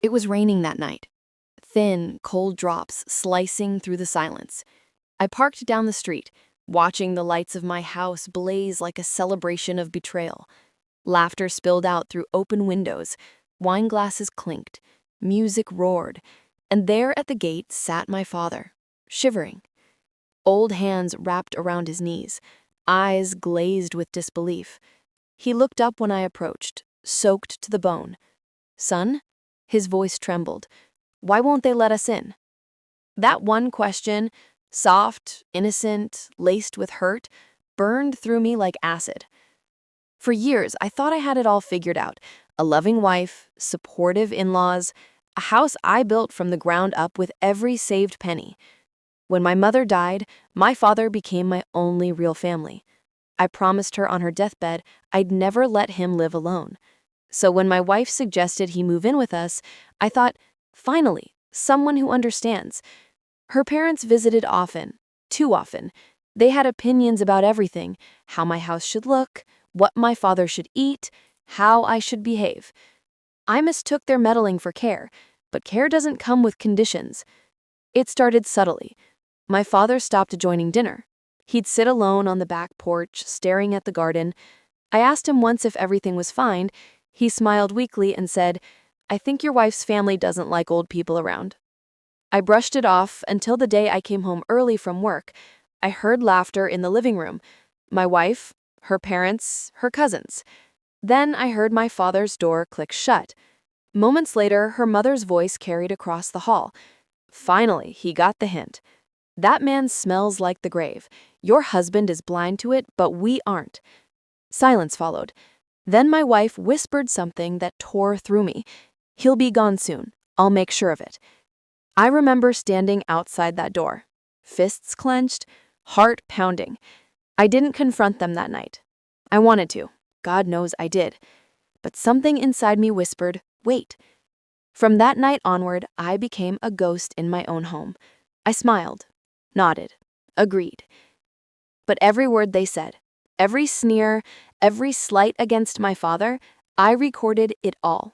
It was raining that night, thin, cold drops slicing through the silence. I parked down the street, watching the lights of my house blaze like a celebration of betrayal. Laughter spilled out through open windows, wine glasses clinked, music roared, and there at the gate sat my father, shivering. Old hands wrapped around his knees, eyes glazed with disbelief. He looked up when I approached, soaked to the bone. "Son?" His voice trembled. "Why won't they let us in?" That one question, soft, innocent, laced with hurt, burned through me like acid. For years, I thought I had it all figured out. A loving wife, supportive in-laws, a house I built from the ground up with every saved penny. When my mother died, my father became my only real family. I promised her on her deathbed I'd never let him live alone. So when my wife suggested he move in with us, I thought, finally, someone who understands. Her parents visited often, too often. They had opinions about everything, how my house should look, what my father should eat, how I should behave. I mistook their meddling for care, but care doesn't come with conditions. It started subtly. My father stopped joining dinner. He'd sit alone on the back porch, staring at the garden. I asked him once if everything was fine. He smiled weakly and said, "I think your wife's family doesn't like old people around." I brushed it off until the day I came home early from work. I heard laughter in the living room. My wife, her parents, her cousins. Then I heard my father's door click shut. Moments later, her mother's voice carried across the hall. Finally, he got the hint. "That man smells like the grave. Your husband is blind to it, but we aren't." Silence followed. Then my wife whispered something that tore through me. "He'll be gone soon. I'll make sure of it." I remember standing outside that door, fists clenched, heart pounding. I didn't confront them that night. I wanted to. God knows I did. But something inside me whispered, "Wait." From that night onward, I became a ghost in my own home. I smiled, nodded, agreed. But every word they said, every sneer, every slight against my father, I recorded it all.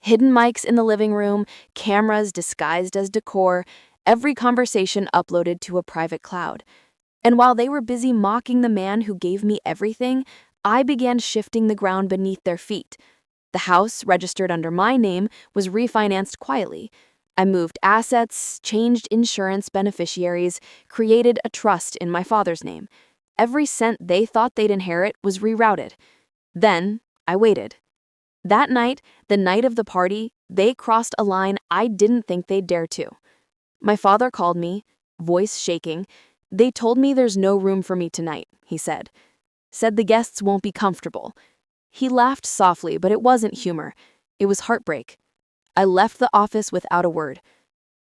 Hidden mics in the living room, cameras disguised as decor, every conversation uploaded to a private cloud. And while they were busy mocking the man who gave me everything, I began shifting the ground beneath their feet. The house, registered under my name, was refinanced quietly. I moved assets, changed insurance beneficiaries, created a trust in my father's name. Every cent they thought they'd inherit was rerouted. Then I waited. That night, the night of the party, they crossed a line I didn't think they'd dare to. My father called me, voice shaking. "They told me there's no room for me tonight," he said. "Said the guests won't be comfortable." He laughed softly, but it wasn't humor. It was heartbreak. I left the office without a word.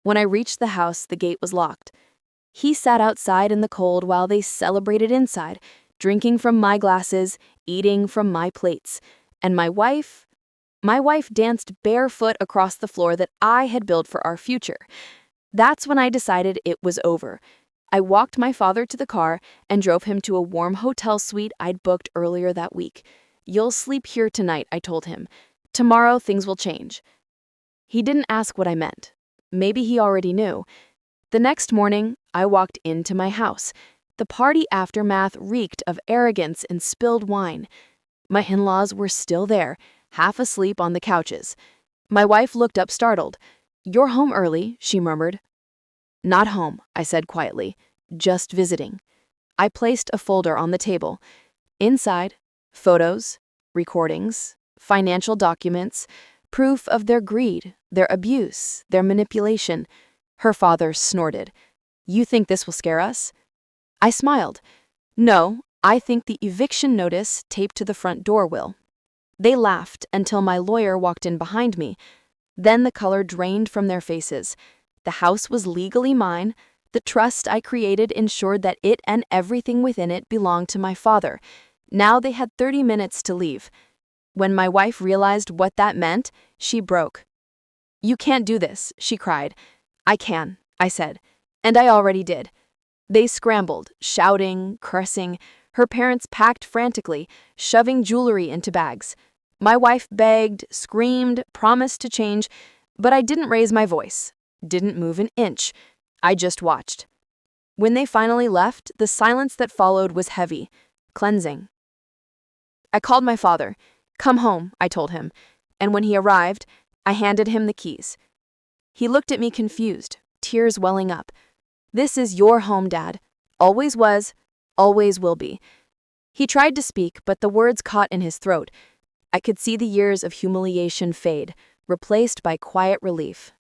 When I reached the house, the gate was locked. He sat outside in the cold while they celebrated inside, drinking from my glasses, eating from my plates. And my wife danced barefoot across the floor that I had built for our future. That's when I decided it was over. I walked my father to the car and drove him to a warm hotel suite I'd booked earlier that week. "You'll sleep here tonight," I told him. "Tomorrow things will change." He didn't ask what I meant. Maybe he already knew. The next morning, I walked into my house. The party aftermath reeked of arrogance and spilled wine. My in-laws were still there, half asleep on the couches. My wife looked up startled. "You're home early," she murmured. "Not home," I said quietly. "Just visiting." I placed a folder on the table. Inside, photos, recordings, financial documents, proof of their greed, their abuse, their manipulation. Her father snorted. "You think this will scare us?" I smiled. "No, I think the eviction notice taped to the front door will." They laughed until my lawyer walked in behind me. Then the color drained from their faces. The house was legally mine. The trust I created ensured that it and everything within it belonged to my father. Now they had 30 minutes to leave. When my wife realized what that meant, she broke. "You can't do this," she cried. "I can," I said, "and I already did." They scrambled, shouting, cursing. Her parents packed frantically, shoving jewelry into bags. My wife begged, screamed, promised to change, But I didn't raise my voice, didn't move an inch. I just watched. When they finally left, the silence that followed was heavy, cleansing. I called my father. "Come home," I told him, and when he arrived, I handed him the keys. He looked at me confused, tears welling up. "This is your home, Dad. Always was, always will be." He tried to speak, but the words caught in his throat. I could see the years of humiliation fade, replaced by quiet relief.